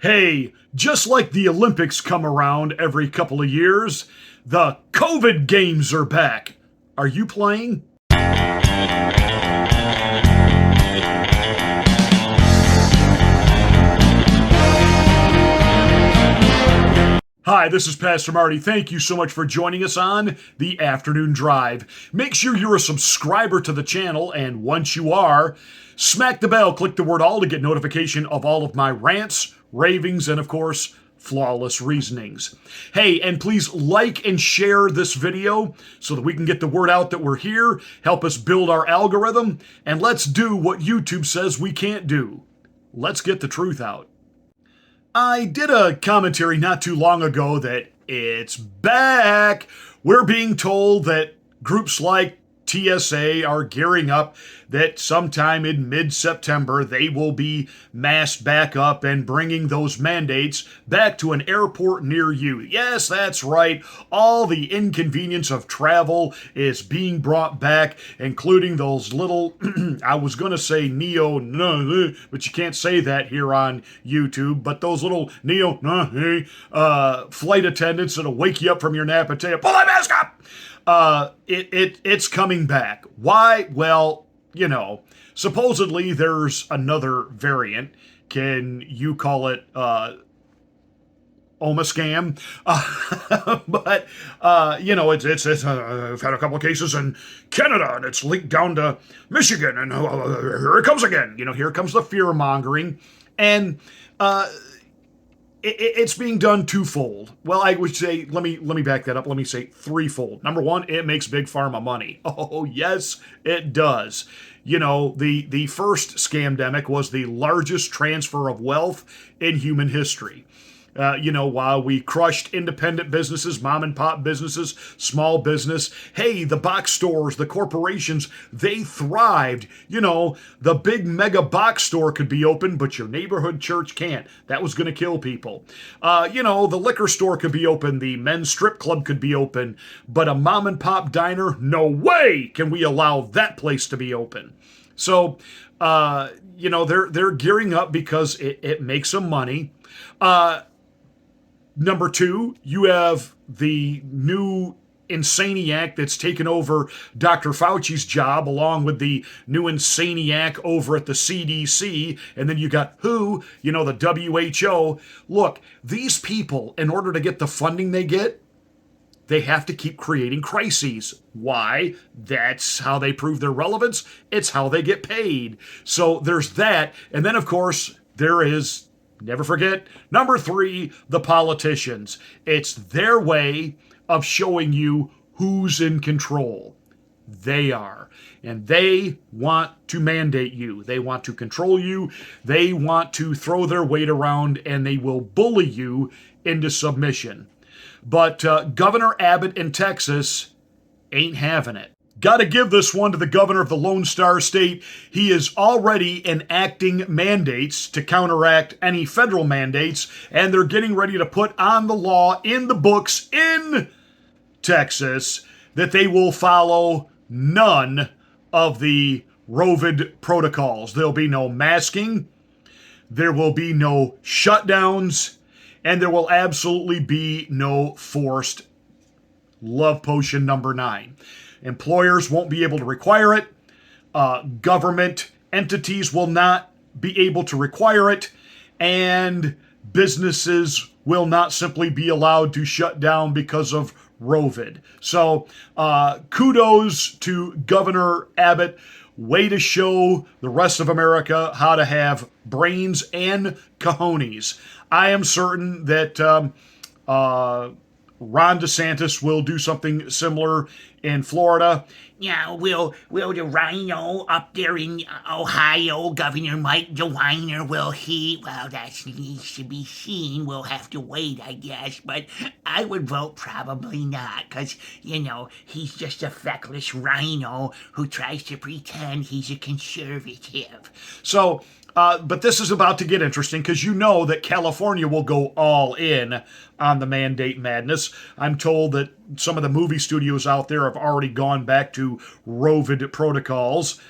Hey, just like the Olympics come around every couple of years, the COVID games are back. Are you playing? Hi, this is Pastor Marty. Thank you so much for joining us on the Afternoon Drive. Make sure you're a subscriber to the channel, and once you are, smack the bell, click the word all to get notification of all of my rants, ravings, and of course, flawless reasonings. Hey, and please like and share this video so that we can get the word out that we're here, help us build our algorithm, and let's do what YouTube says we can't do. Let's get the truth out. I did a commentary not too long ago that it's back. We're being told that groups like TSA are gearing up, that sometime in mid-September they will be masked back up and bringing those mandates back to an airport near you. Yes, that's right. All the inconvenience of travel is being brought back, including those little, I was going to say but you can't say that here on YouTube, but those little flight attendants that'll wake you up from your nap and tell you, pull that mask up! It's coming back. Why? Well, supposedly there's another variant. Can you call it Omascam? But it's I've had a couple of cases in Canada, and it's leaked down to Michigan, and here it comes again. Here comes the fear mongering, and it's being done twofold. Well, I would say, let me back that up. Let me say threefold. Number one, it makes big pharma money. Oh, yes, it does. The first scamdemic was the largest transfer of wealth in human history. While we crushed independent businesses, mom and pop businesses, small business, hey, the box stores, the corporations, they thrived. The big mega box store could be open, but your neighborhood church can't. That was going to kill people. The liquor store could be open, the men's strip club could be open, but a mom and pop diner, no way can we allow that place to be open. So, they're gearing up because it makes them money. Number two, you have the new Insaniac that's taken over Dr. Fauci's job, along with the new Insaniac over at the CDC. And then you got WHO, the WHO. Look, these people, in order to get the funding they get, they have to keep creating crises. Why? That's how they prove their relevance. It's how they get paid. So there's that. And then, of course, there is, never forget, number three, the politicians. It's their way of showing you who's in control. They are. And they want to mandate you. They want to control you. They want to throw their weight around, and they will bully you into submission. But Governor Abbott in Texas ain't having it. Got to give this one to the governor of the Lone Star State. He is already enacting mandates to counteract any federal mandates, and they're getting ready to put on the law in the books in Texas that they will follow none of the COVID protocols. There'll be no masking, there will be no shutdowns, and there will absolutely be no forced love potion number 9. Employers won't be able to require it. Government entities will not be able to require it. And businesses will not simply be allowed to shut down because of Rovid. So kudos to Governor Abbott. Way to show the rest of America how to have brains and cojones. I am certain that Ron DeSantis will do something similar in Florida. Yeah, will the rhino up there in Ohio, Governor Mike DeWine, will he? Well, that needs to be seen. We'll have to wait, I guess. But I would vote probably not, because, he's just a feckless rhino who tries to pretend he's a conservative. So, but this is about to get interesting, because you know that California will go all in on the mandate madness. I'm told that some of the movie studios out there have already gone back to Rovid protocols.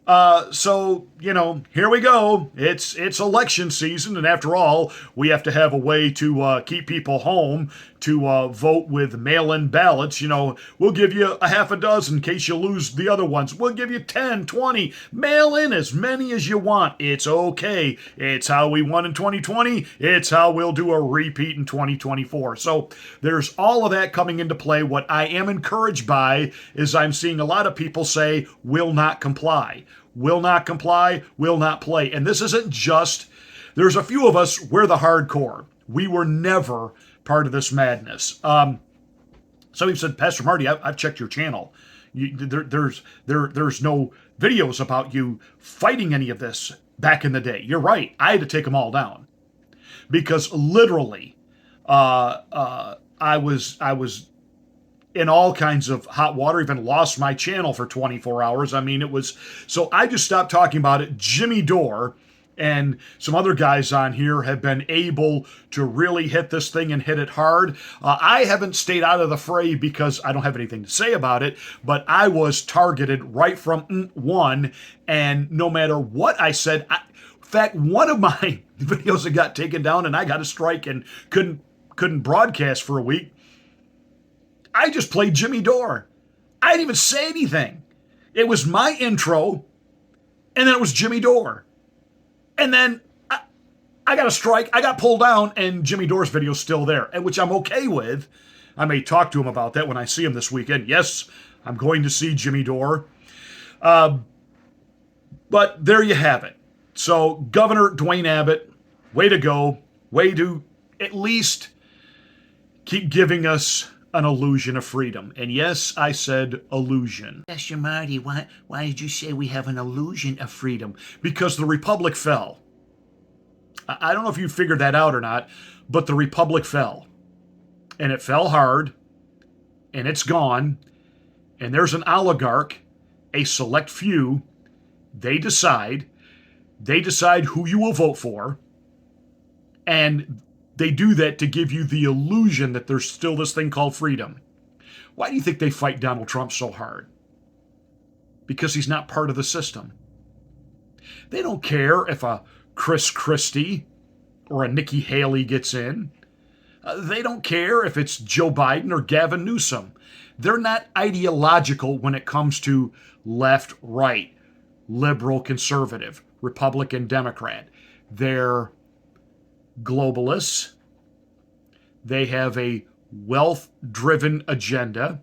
So here we go. It's election season, and after all, we have to have a way to keep people home to vote with mail-in ballots. We'll give you a half a dozen in case you lose the other ones. We'll give you 10, 20. Mail in as many as you want. It's okay. It's how we won in 2020. It's how we'll do a repeat in 2024. So there's all of that coming into play. What I am encouraged by is I'm seeing a lot of people say will not comply. Will not comply, will not play. And this isn't just, there's a few of us, we're the hardcore. We were never part of this madness. Somebody said, Pastor Marty, I've checked your channel. There's no videos about you fighting any of this back in the day. You're right. I had to take them all down because literally, I was in all kinds of hot water, even lost my channel for 24 hours. I mean, so I just stopped talking about it. Jimmy Dore and some other guys on here have been able to really hit this thing and hit it hard. I haven't stayed out of the fray because I don't have anything to say about it, but I was targeted right from one, and no matter what I said, in fact, one of my videos that got taken down and I got a strike and couldn't broadcast for a week, I just played Jimmy Dore. I didn't even say anything. It was my intro, and then it was Jimmy Dore. And then I got a strike, I got pulled down, and Jimmy Dore's video's still there, and which I'm okay with. I may talk to him about that when I see him this weekend. Yes, I'm going to see Jimmy Dore. But there you have it. So Governor Dwayne Abbott, way to go. Way to at least keep giving us an illusion of freedom. And yes, I said illusion. Pastor Marty, why did you say we have an illusion of freedom? Because the Republic fell. I don't know if you figured that out or not, but the Republic fell. And it fell hard, and it's gone, and there's an oligarch, a select few, they decide who you will vote for, and they do that to give you the illusion that there's still this thing called freedom. Why do you think they fight Donald Trump so hard? Because he's not part of the system. They don't care if a Chris Christie or a Nikki Haley gets in. They don't care if it's Joe Biden or Gavin Newsom. They're not ideological when it comes to left, right, liberal, conservative, Republican, Democrat. They're globalists. They have a wealth-driven agenda,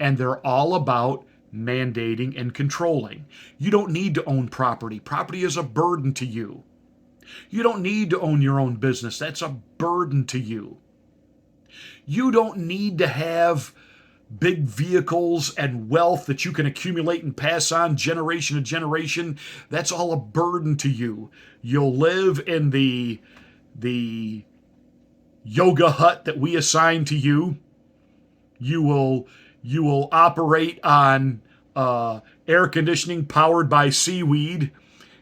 and they're all about mandating and controlling. You don't need to own property. Property is a burden to you. You don't need to own your own business. That's a burden to you. You don't need to have big vehicles and wealth that you can accumulate and pass on generation to generation. That's all a burden to you. You'll live in the yoga hut that we assign to you. You will operate on air conditioning powered by seaweed.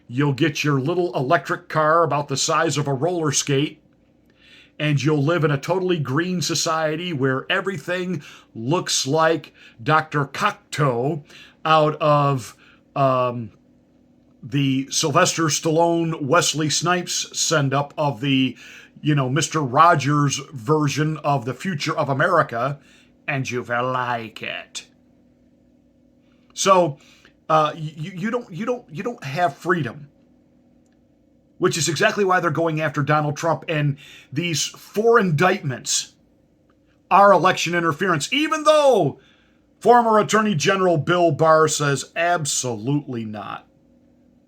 You'll get your little electric car about the size of a roller skate. And you'll live in a totally green society where everything looks like Dr. Cocteau out of the Sylvester Stallone, Wesley Snipes send-up of the, Mr. Rogers version of the future of America, and you will like it. So you don't have freedom, which is exactly why they're going after Donald Trump. And these 4 indictments are election interference, even though former Attorney General Bill Barr says absolutely not.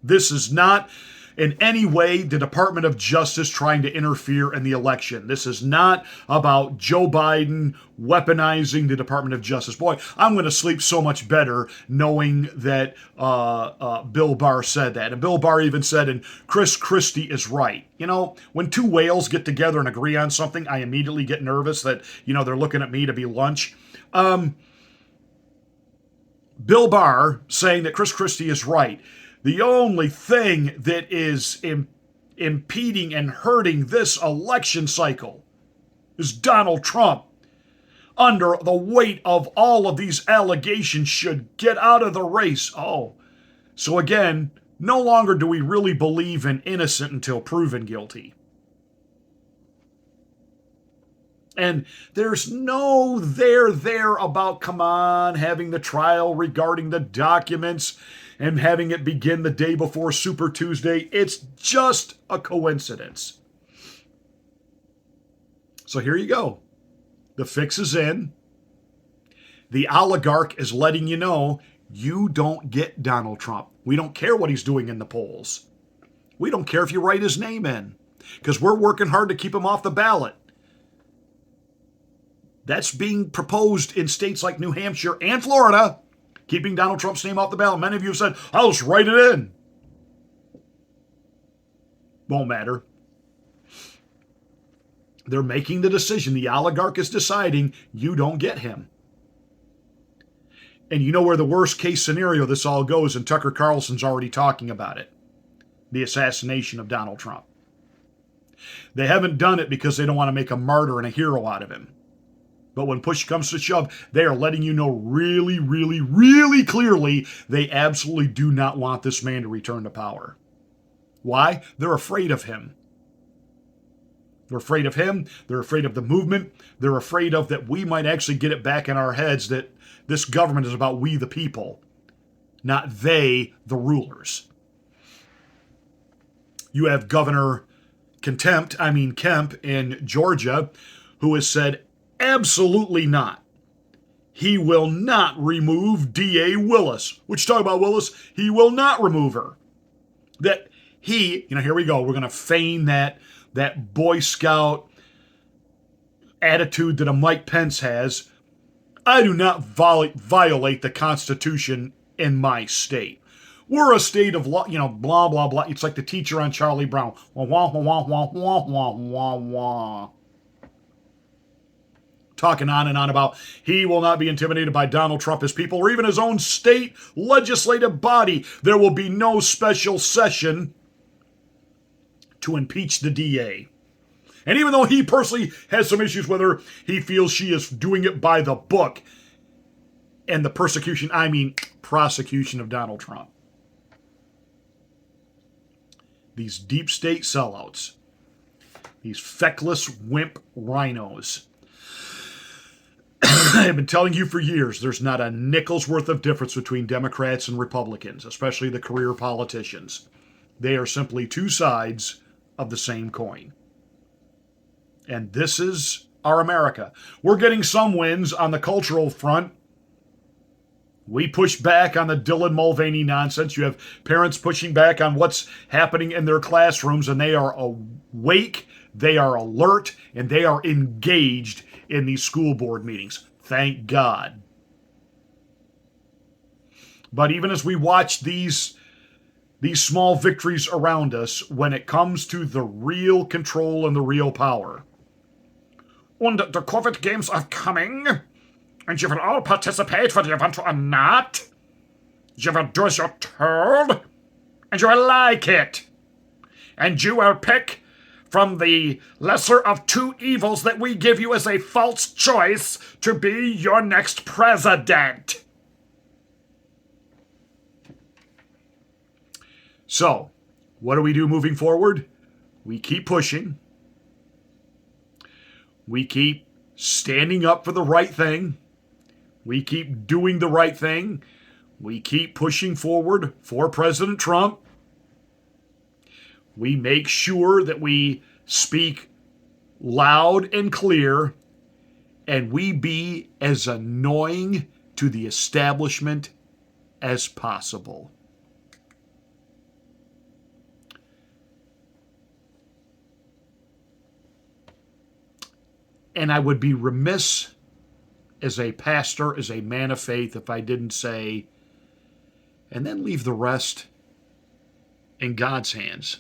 This is not in any way the Department of Justice trying to interfere in the election. This is not about Joe Biden weaponizing the Department of Justice. Boy, I'm going to sleep so much better knowing that Bill Barr said that. And Bill Barr even said, and Chris Christie is right. When 2 whales get together and agree on something, I immediately get nervous that, they're looking at me to be lunch. Bill Barr saying that Chris Christie is right. The only thing that is impeding and hurting this election cycle is Donald Trump. Under the weight of all of these allegations, should get out of the race. Oh, So again, no longer do we really believe in innocent until proven guilty. And there's no there about, come on, having the trial regarding the documents and having it begin the day before Super Tuesday. It's just a coincidence. So here you go. The fix is in. The oligarch is letting you know you don't get Donald Trump. We don't care what he's doing in the polls. We don't care if you write his name in, because we're working hard to keep him off the ballot. That's being proposed in states like New Hampshire and Florida, keeping Donald Trump's name off the ballot. Many of you have said, I'll just write it in. Won't matter. They're making the decision. The oligarch is deciding you don't get him. And you know where the worst case scenario this all goes, and Tucker Carlson's already talking about it. The assassination of Donald Trump. They haven't done it because they don't want to make a martyr and a hero out of him. But when push comes to shove, they are letting you know really, really, really clearly they absolutely do not want this man to return to power. Why? They're afraid of him. They're afraid of him. They're afraid of the movement. They're afraid of that we might actually get it back in our heads that this government is about we the people, not they the rulers. You have Governor Kemp in Georgia, who has said absolutely not. He will not remove D.A. Willis. Which, talk about Willis, he will not remove her. That he, here we go. We're going to feign that Boy Scout attitude that a Mike Pence has. I do not violate the Constitution in my state. We're a state of law, blah, blah, blah. It's like the teacher on Charlie Brown. Wah, wah, wah, wah, wah, wah, wah, wah. Talking on and on about he will not be intimidated by Donald Trump, his people, or even his own state legislative body. There will be no special session to impeach the DA. And even though he personally has some issues with her, he feels she is doing it by the book. And the prosecution of Donald Trump. These deep state sellouts. These feckless wimp RINOs. I have been telling you for years, there's not a nickel's worth of difference between Democrats and Republicans, especially the career politicians. They are simply two sides of the same coin. And this is our America. We're getting some wins on the cultural front. We push back on the Dylan Mulvaney nonsense. You have parents pushing back on what's happening in their classrooms, and they are awake, they are alert, and they are engaged in these school board meetings. Thank God. But even as we watch these small victories around us, when it comes to the real control and the real power. And the COVID games are coming, and you will all participate whether you want to or not. You will do as you're told, and you will like it. And you will pick from the lesser of two evils that we give you as a false choice to be your next president. So, what do we do moving forward? We keep pushing. We keep standing up for the right thing. We keep doing the right thing. We keep pushing forward for President Trump. We make sure that we speak loud and clear, and we be as annoying to the establishment as possible. And I would be remiss as a pastor, as a man of faith, if I didn't say, and then leave the rest in God's hands.